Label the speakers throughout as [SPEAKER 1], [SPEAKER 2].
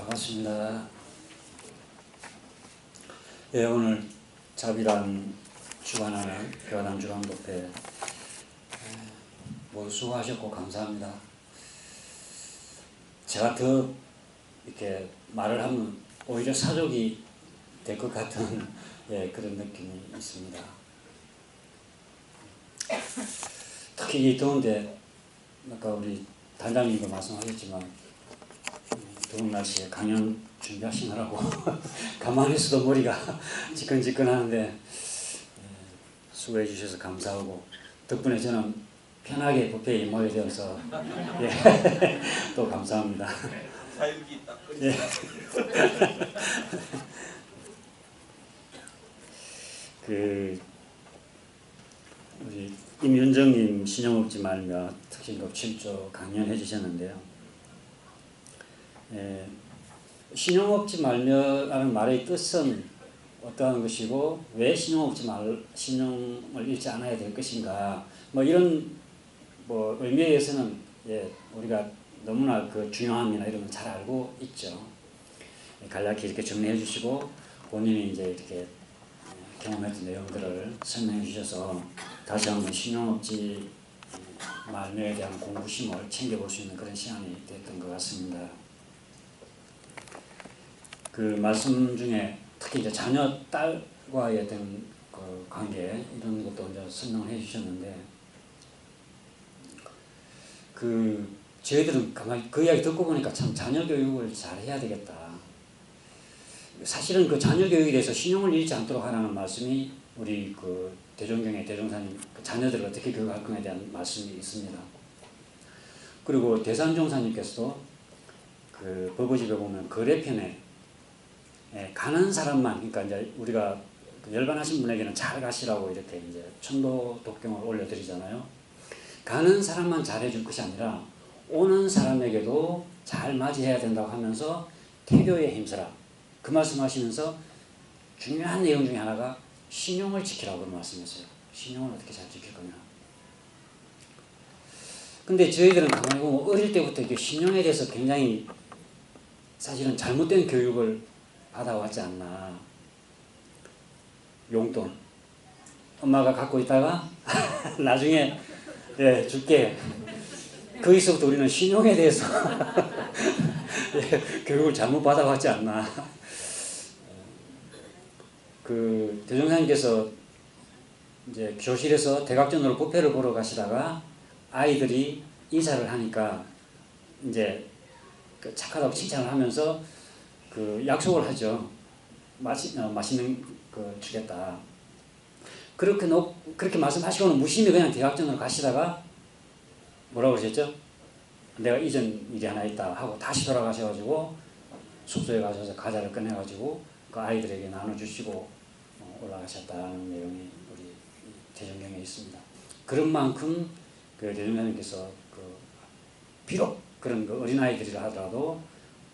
[SPEAKER 1] 반갑습니다. 예, 오늘 자비란 주관하는 교단 주간독회 모두 수고하셨고 감사합니다. 제가 더 이렇게 말을 하면 오히려 사족이 될 것 같은 예, 그런 느낌이 있습니다. 특히 이 더운데 아까 우리 단장님도 말씀하셨지만 더운 날씨에 강연 준비하시느라고 가만히 있어도 머리가 지끈지끈하는데 수고해 주셔서 감사하고 덕분에 저는 편하게 뷔페에 임하게 되어서 예, 또 감사합니다.
[SPEAKER 2] 사육이 딱
[SPEAKER 1] 예. 우리 임윤정님 신용억지 말며 특징급 7조 강연해 주셨는데요. 예, 신용억지 말며라는 말의 뜻은 어떠한 것이고 왜 신용을 잃지 않아야 될 것인가 뭐 이런 뭐 의미에 의해서는 예, 우리가 너무나 그 중요함이나 이런 건 잘 알고 있죠. 간략히 이렇게 정리해 주시고 본인이 이제 이렇게 경험했던 내용들을 설명해 주셔서 다시 한번 신용억지 말며에 대한 공부심을 챙겨볼 수 있는 그런 시간이 됐던 것 같습니다. 그 말씀 중에 특히 이제 자녀 딸과의 어떤 그 관계 이런 것도 이제 설명을 해주셨는데 저희들은 가만히 그 이야기 듣고 보니까 참 자녀 교육을 잘 해야 되겠다. 사실은 그 자녀 교육에 대해서 신용을 잃지 않도록 하라는 말씀이 우리 그 대종경의 대종사님 그 자녀들을 어떻게 교육할 것에 대한 말씀이 있습니다. 그리고 대산종사님께서도 그 법어집에 보면 거래편에 가는 사람만, 그러니까 이제 우리가 열반하신 분에게는 잘 가시라고 이렇게 이제 천도 독경을 올려드리잖아요. 가는 사람만 잘해줄 것이 아니라 오는 사람에게도 잘 맞이해야 된다고 하면서 태교에 힘써라. 그 말씀하시면서 중요한 내용 중에 하나가 신용을 지키라고 말씀했어요. 신용을 어떻게 잘 지킬 거냐. 근데 저희들은 가만히 보면 어릴 때부터 이게 신용에 대해서 굉장히 사실은 잘못된 교육을 받아왔지 않나. 용돈 엄마가 갖고 있다가 나중에 예, 줄게. 거기서부터 우리는 신용에 대해서 예, 교육을 잘못 받아왔지 않나. 그 대종사님께서 이제 교실에서 대각전으로 뷔페를 보러 가시다가 아이들이 인사를 하니까 이제 그 착하다고 칭찬을 하면서 그 약속을 하죠. 맛있는 거 주겠다. 그렇게 말씀하시고는 무심히 그냥 대학전으로 가시다가 뭐라고 그러셨죠? 내가 이전 일이 하나 있다 하고 다시 돌아가셔가지고 숙소에 가셔서 과자를 꺼내가지고 그 아이들에게 나눠주시고 올라가셨다는 내용이 우리 대종경에 있습니다. 그런 만큼 그 대종사님께서 비록 그런 그 어린아이들이라 하더라도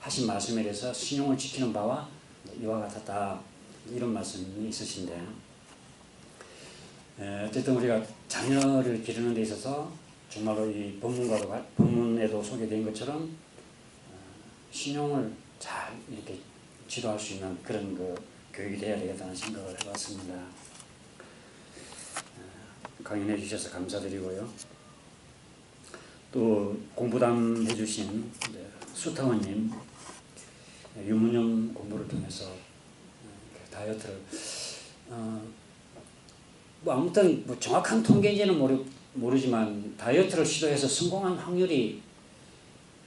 [SPEAKER 1] 하신 말씀에 대해서 신용을 지키는 바와 이와 같았다. 이런 말씀이 있으신데 어쨌든 우리가 자녀를 기르는 데 있어서 정말로 이 본문에도 소개된 것처럼 신용을 잘 이렇게 지도할 수 있는 그런 그 교육이 되어야 되겠다는 생각을 해봤습니다. 강연해 주셔서 감사드리고요. 또 공부담 해주신 수타원님 유문영 공부를 통해서 다이어트를 뭐 아무튼 뭐 정확한 통계인지는 모르지만 다이어트를 시도해서 성공한 확률이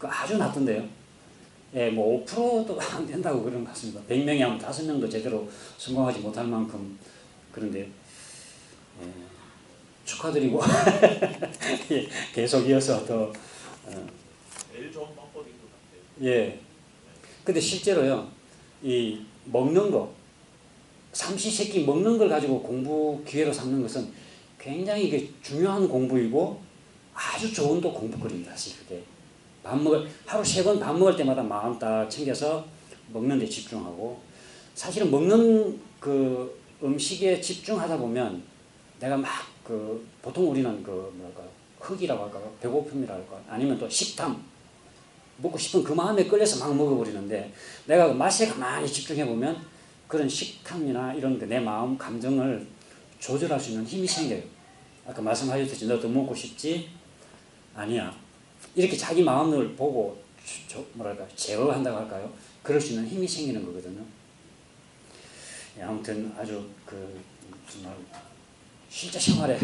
[SPEAKER 1] 아주 낮던데요. 예, 뭐 5%도 안 된다고 그런 것 같습니다. 100명이 하면 5명도 제대로 성공하지 못할 만큼. 그런데 예, 축하드리고 예, 계속 이어서 더
[SPEAKER 2] 제일 좋은 방법인 것 같아요.
[SPEAKER 1] 예. 근데 실제로요, 이 먹는 거, 삼시세끼 먹는 걸 가지고 공부 기회로 삼는 것은 굉장히 이게 중요한 공부이고 아주 좋은 또 공부거리입니다. 사실 그게 하루 3번 밥 먹을 때마다 마음 딱 챙겨서 먹는 데 집중하고, 사실은 먹는 그 음식에 집중하다 보면 내가 막 보통 우리는 흑이라고 할까, 배고픔이라고 할까, 아니면 또 식탐, 먹고 싶은 그 마음에 끌려서 막 먹어버리는데 내가 맛에 가만히 집중해보면 그런 식탐이나 이런 내 마음 감정을 조절할 수 있는 힘이 생겨요. 아까 말씀하셨듯이 너도 먹고 싶지? 아니야. 이렇게 자기 마음을 보고 뭐랄까 제어한다고 할까요? 그럴 수 있는 힘이 생기는 거거든요. 예, 아무튼 아주 정말 실제 생활에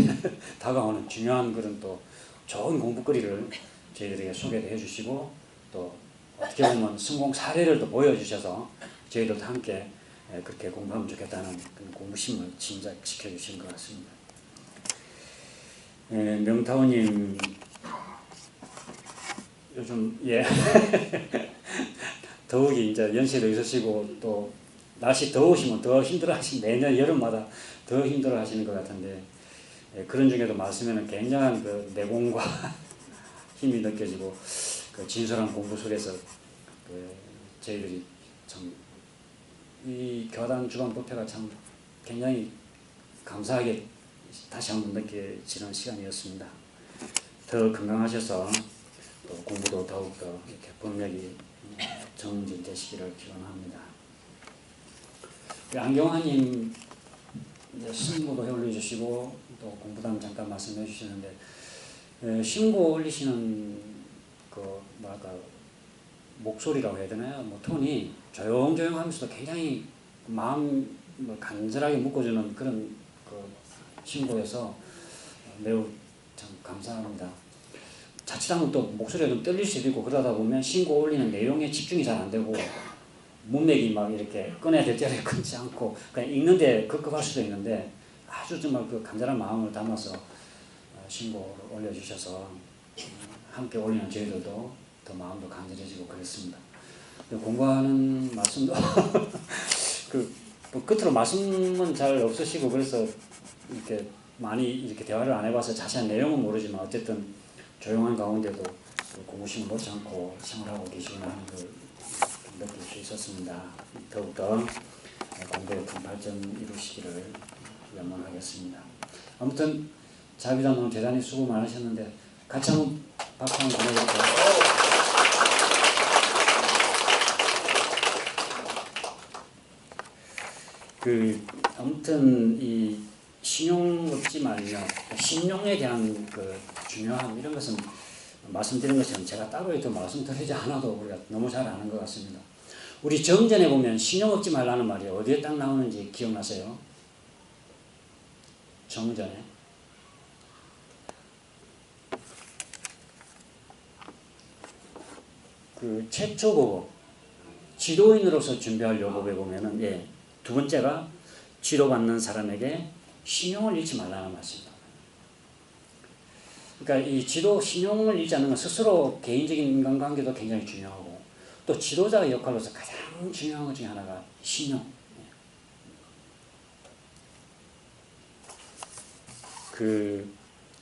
[SPEAKER 1] 다가오는 중요한 그런 또 좋은 공부거리를 저희들에게 소개를 해주시고 또 어떻게 보면 성공 사례를 또 보여주셔서 저희들도 함께 그렇게 공부하면 좋겠다는 그런 공부심을 진작시켜 주신 것 같습니다. 명타우님 요즘 더욱이 이제 연세도 있으시고 또 날씨 더우시면 더 힘들어하시는 매년 여름마다 더 힘들어하시는 것 같은데 그런 중에도 말씀에는 굉장한 그 내공과 힘이 느껴지고 그 진솔한 공부 속에서 저희들이 참 이 교단 주간 법회가 참 굉장히 감사하게 다시 한번 느껴지는 시간이었습니다. 더 건강하셔서 또 공부도 더욱더 이렇게 법력이 정진되시기를 기원합니다. 안경화님 신고도 올려주시고 또 공부담 잠깐 말씀해 주시는데 신고 올리시는 목소리라고 해야 되나요? 뭐 톤이 조용조용하면서도 굉장히 마음을 간절하게 묶어주는 그런 신고여서 매우 참 감사합니다. 자칫하면 또 목소리가 좀 떨릴 수도 있고 그러다 보면 신고 올리는 내용에 집중이 잘 안 되고 문맥이 막 이렇게 꺼내야 될 자리에 끊지 않고 그냥 읽는데 급급할 수도 있는데 아주 정말 그 간절한 마음을 담아서 신고를 올려주셔서 함께 올리는 저희들도 더 마음도 간절해지고 그랬습니다. 공부하는 말씀도 끝으로 말씀은 잘 없으시고 그래서 이렇게 많이 이렇게 대화를 안 해봐서 자세한 내용은 모르지만 어쨌든 조용한 가운데도 공부심을 놓지 않고 생활하고 계시구나 하는 걸 느낄 수 있었습니다. 더욱더 공부에 큰 발전 이루시기를 염원하겠습니다. 아무튼 자비단 오늘 대단히 수고 많으셨는데 같이 한번 박수 한번 보내볼까요? 아무튼 이 신용 얻지 말며 신용에 대한 중요함 이런 것은 말씀드린 것처럼 제가 따로 또 말씀드리지 않아도 우리가 너무 잘 아는 것 같습니다. 우리 정전에 보면 신용 얻지 말라는 말이 어디에 딱 나오는지 기억나세요? 정전에 최초 보고 지도인으로서 준비할 요법에 보면은 두 번째가 지도받는 사람에게 신용을 잃지 말라는 말씀입니다. 그러니까 이 신용을 잃지 않는 건 스스로 개인적인 인간관계도 굉장히 중요하고 또 지도자의 역할로서 가장 중요한 것 중에 하나가 신용.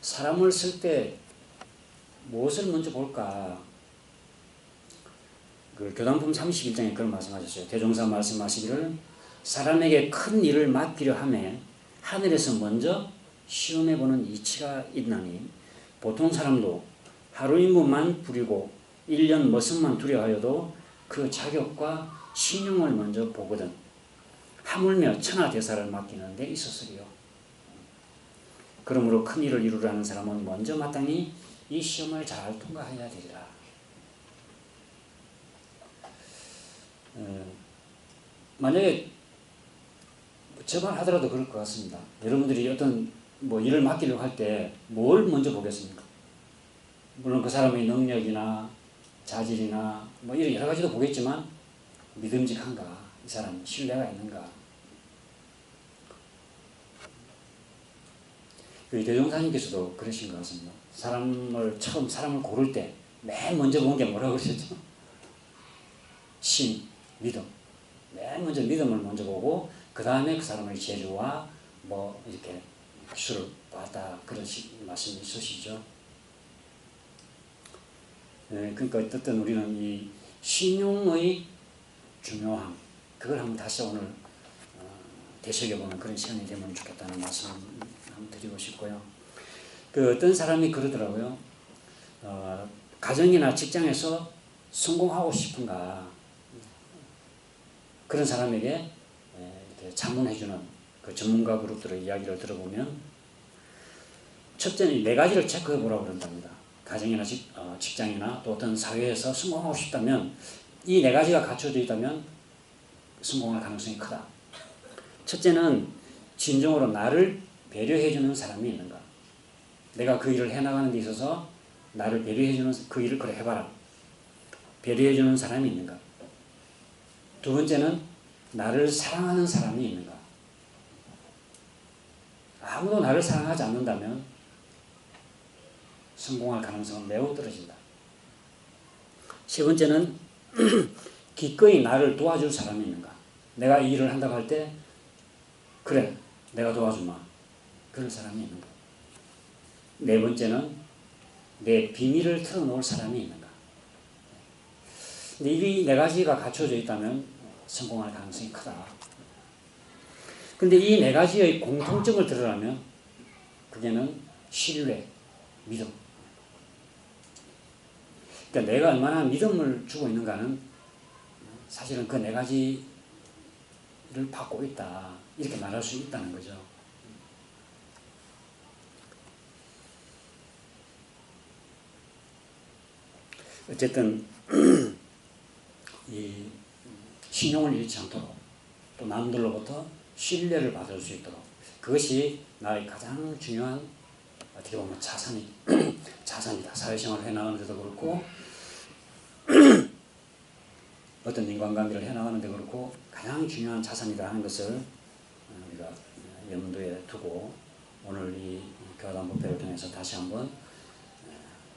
[SPEAKER 1] 사람을 쓸 때 무엇을 먼저 볼까? 교당품 31장에 그런 말씀하셨어요. 대종사 말씀하시기를 사람에게 큰 일을 맡기려 하매 하늘에서 먼저 시험해보는 이치가 있나니 보통 사람도 하루 인구만 부리고 1년 머슴만 두려워하여도 그 자격과 신용을 먼저 보거든 하물며 천하대사를 맡기는 데 있었으리요. 그러므로 큰 일을 이루려는 사람은 먼저 마땅히 이 시험을 잘 통과해야 되리라. 만약에 저만 하더라도 그럴 것 같습니다. 여러분들이 어떤 일을 맡기려고 할 때 뭘 먼저 보겠습니까? 물론 그 사람의 능력이나 자질이나 이런 여러 가지도 보겠지만 믿음직한가? 이 사람 신뢰가 있는가? 대종사님께서도 그러신 것 같습니다. 사람을 고를 때 맨 먼저 본 게 뭐라고 그러셨죠? 신, 믿음. 맨 먼저 믿음을 먼저 보고 그 다음에 그 사람의 재주와 이렇게 기술을 봤다 그런 말씀이 있으시죠. 그러니까 어쨌든 우리는 이 신용의 중요함 그걸 한번 다시 오늘 되새겨보는 그런 시간이 되면 좋겠다는 말씀 한번 드리고 싶고요. 어떤 사람이 그러더라고요. 가정이나 직장에서 성공하고 싶은가 그런 사람에게 이렇게 자문해주는 그 전문가 그룹들의 이야기를 들어보면 첫째는 이 네 가지를 체크해 보라고 그런답니다. 가정이나 직장이나 또 어떤 사회에서 성공하고 싶다면 이 네 가지가 갖춰져 있다면 성공할 가능성이 크다. 첫째는 진정으로 나를 배려해주는 사람이 있는가. 내가 그 일을 해나가는 데 있어서 나를 배려해주는 그 일을 그래 해봐라. 배려해주는 사람이 있는가. 두 번째는 나를 사랑하는 사람이 있는가. 아무도 나를 사랑하지 않는다면 성공할 가능성은 매우 떨어진다. 세 번째는 기꺼이 나를 도와줄 사람이 있는가. 내가 이 일을 한다고 할 때 그래 내가 도와주마 그런 사람이 있는가. 네 번째는 내 비밀을 털어놓을 사람이 있는가. 근데 이 네 가지가 갖춰져 있다면 성공할 가능성이 크다. 근데 이 네 가지의 공통점을 들으려면 그게는 신뢰, 믿음. 그러니까 내가 얼마나 믿음을 주고 있는가는 사실은 그 네 가지를 받고 있다. 이렇게 말할 수 있다는 거죠. 어쨌든 이 신용을 잃지 않도록 또 남들로부터 신뢰를 받을 수 있도록 그것이 나의 가장 중요한 어떻게 보면 자산이다. 사회생활을 해나가는 데도 그렇고 어떤 인간관계를 해나가는 데 그렇고 가장 중요한 자산이다 하는 것을 우리가 염두에 두고 오늘 이 교화단 법회를 통해서 다시 한번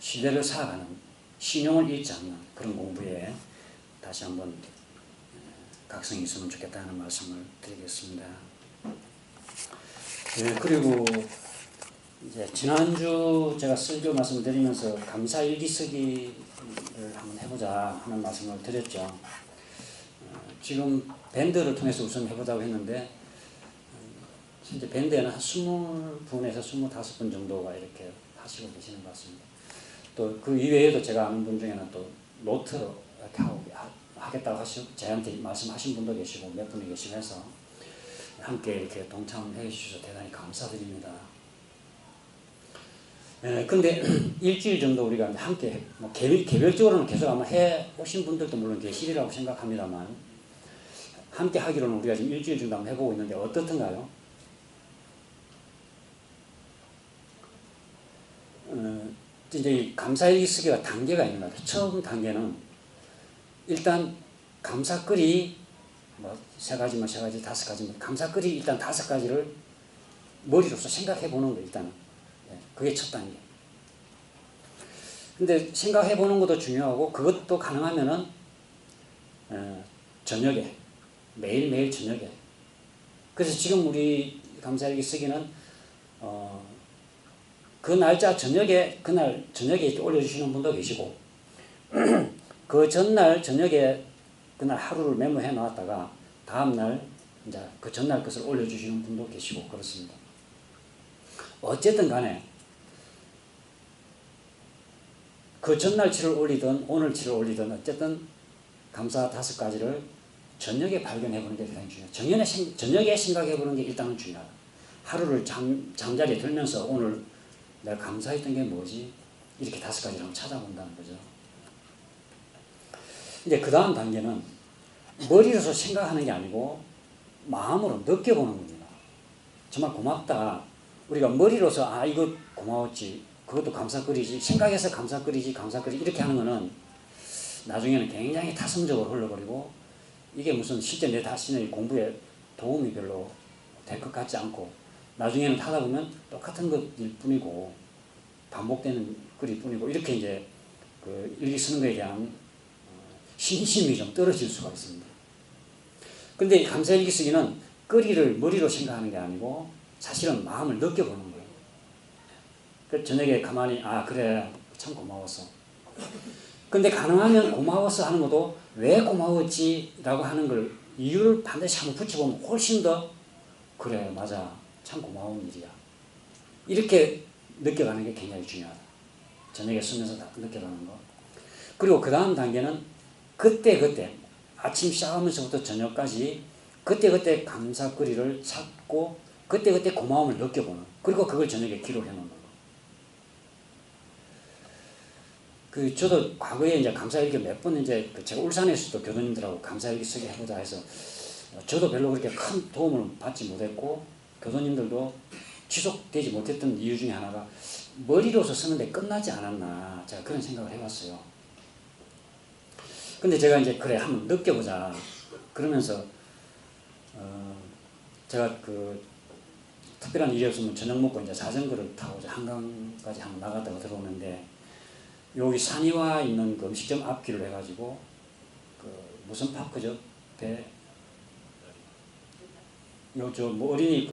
[SPEAKER 1] 신뢰를 쌓아가는 신용을 잃지 않는 그런 공부에 다시 한번 각성이 있으면 좋겠다는 말씀을 드리겠습니다. 그리고 이제 지난주 제가 설교 말씀을 드리면서 감사일기 쓰기를 한번 해보자 하는 말씀을 드렸죠. 지금 밴드를 통해서 우선 해보자고 했는데 현재 밴드에는 한 20분에서 25분 정도가 이렇게 하시고 계시는 것 같습니다. 또 그 이외에도 제가 아는 분 중에는 또 노트로 이렇게 하겠다고 저한테 말씀하신 분도 계시고 몇 분이 계시고 해서 함께 이렇게 동참해 주셔서 대단히 감사드립니다. 근데 일주일 정도 우리가 함께 뭐 개별적으로는 계속 아마 해 오신 분들도 물론 계시리라고 생각합니다만 함께 하기로는 우리가 지금 일주일 정도 한번 해보고 있는데 어떻던가요? 이제 이 감사일기 쓰기가 단계가 있는 것 같아요. 처음 단계는 일단 감사글이 뭐 3가지, 5가지, 감사글이 일단 5가지를 머리로서 생각해 보는 거 일단은. 그게 첫 단계. 근데 생각해 보는 것도 중요하고 그것도 가능하면은 저녁에 매일매일 저녁에. 그래서 지금 우리 감사일기 쓰기는 그 날짜 저녁에 그날 저녁에 이렇게 올려주시는 분도 계시고 그 전날 저녁에 그날 하루를 메모해 놨다가 다음날 이제 그 전날 것을 올려주시는 분도 계시고 그렇습니다. 어쨌든 간에 그 전날치를 올리든 오늘치를 올리든 어쨌든 감사 5가지를 저녁에 발견해 보는 게 대단히 중요해요. 저녁에 생각해 보는 게 일단은 중요하다. 하루를 잠자리에 들면서 오늘 내가 감사했던 게 뭐지? 이렇게 5가지를 한번 찾아본다는 거죠. 이제 그 다음 단계는 머리로서 생각하는 게 아니고 마음으로 느껴보는 겁니다. 정말 고맙다. 우리가 머리로서 이거 고마웠지. 그것도 감사거리지. 생각해서 감사거리지 이렇게 하는 거는 나중에는 굉장히 타성적으로 흘러버리고 이게 무슨 실제 내 자신의 공부에 도움이 별로 될 것 같지 않고 나중에는 하다 보면 똑같은 것일 뿐이고 반복되는 글일 뿐이고 이렇게 이제 그 일기 쓰는 거에 대한 신심이 좀 떨어질 수가 있습니다. 근데 감사일기 쓰기는 거리를 머리로 생각하는 게 아니고 사실은 마음을 느껴보는 거예요. 그 저녁에 가만히 그래 참 고마웠어. 근데 가능하면 고마워서 하는 것도 왜 고마웠지 라고 하는 걸 이유를 반드시 한번 붙여보면 훨씬 더 그래 맞아 참 고마운 일이야. 이렇게 느껴가는 게 굉장히 중요하다. 저녁에 쓰면서 느껴가는 거. 그리고 그 다음 단계는 그때 아침 시작하면서부터 저녁까지 그때 감사거리를 찾고 그때 고마움을 느껴보는, 그리고 그걸 저녁에 기록해 놓는 거. 저도 과거에 이제 감사일기 몇 번 이제 제가 울산에서도 교도님들하고 감사일기 쓰게 해보자 해서 저도 별로 그렇게 큰 도움을 받지 못했고 교도님들도 지속되지 못했던 이유 중에 하나가 머리로서 쓰는데 끝나지 않았나, 제가 그런 생각을 해봤어요. 근데 제가 이제 그래 한번 느껴보자 그러면서 제가 특별한 일이 없으면 저녁 먹고 이제 자전거를 타고 한강까지 한번 나갔다가 들어오는데 여기 산이와 있는 그 음식점 앞길을 해가지고 무슨 파크죠? 요 저 뭐 어린이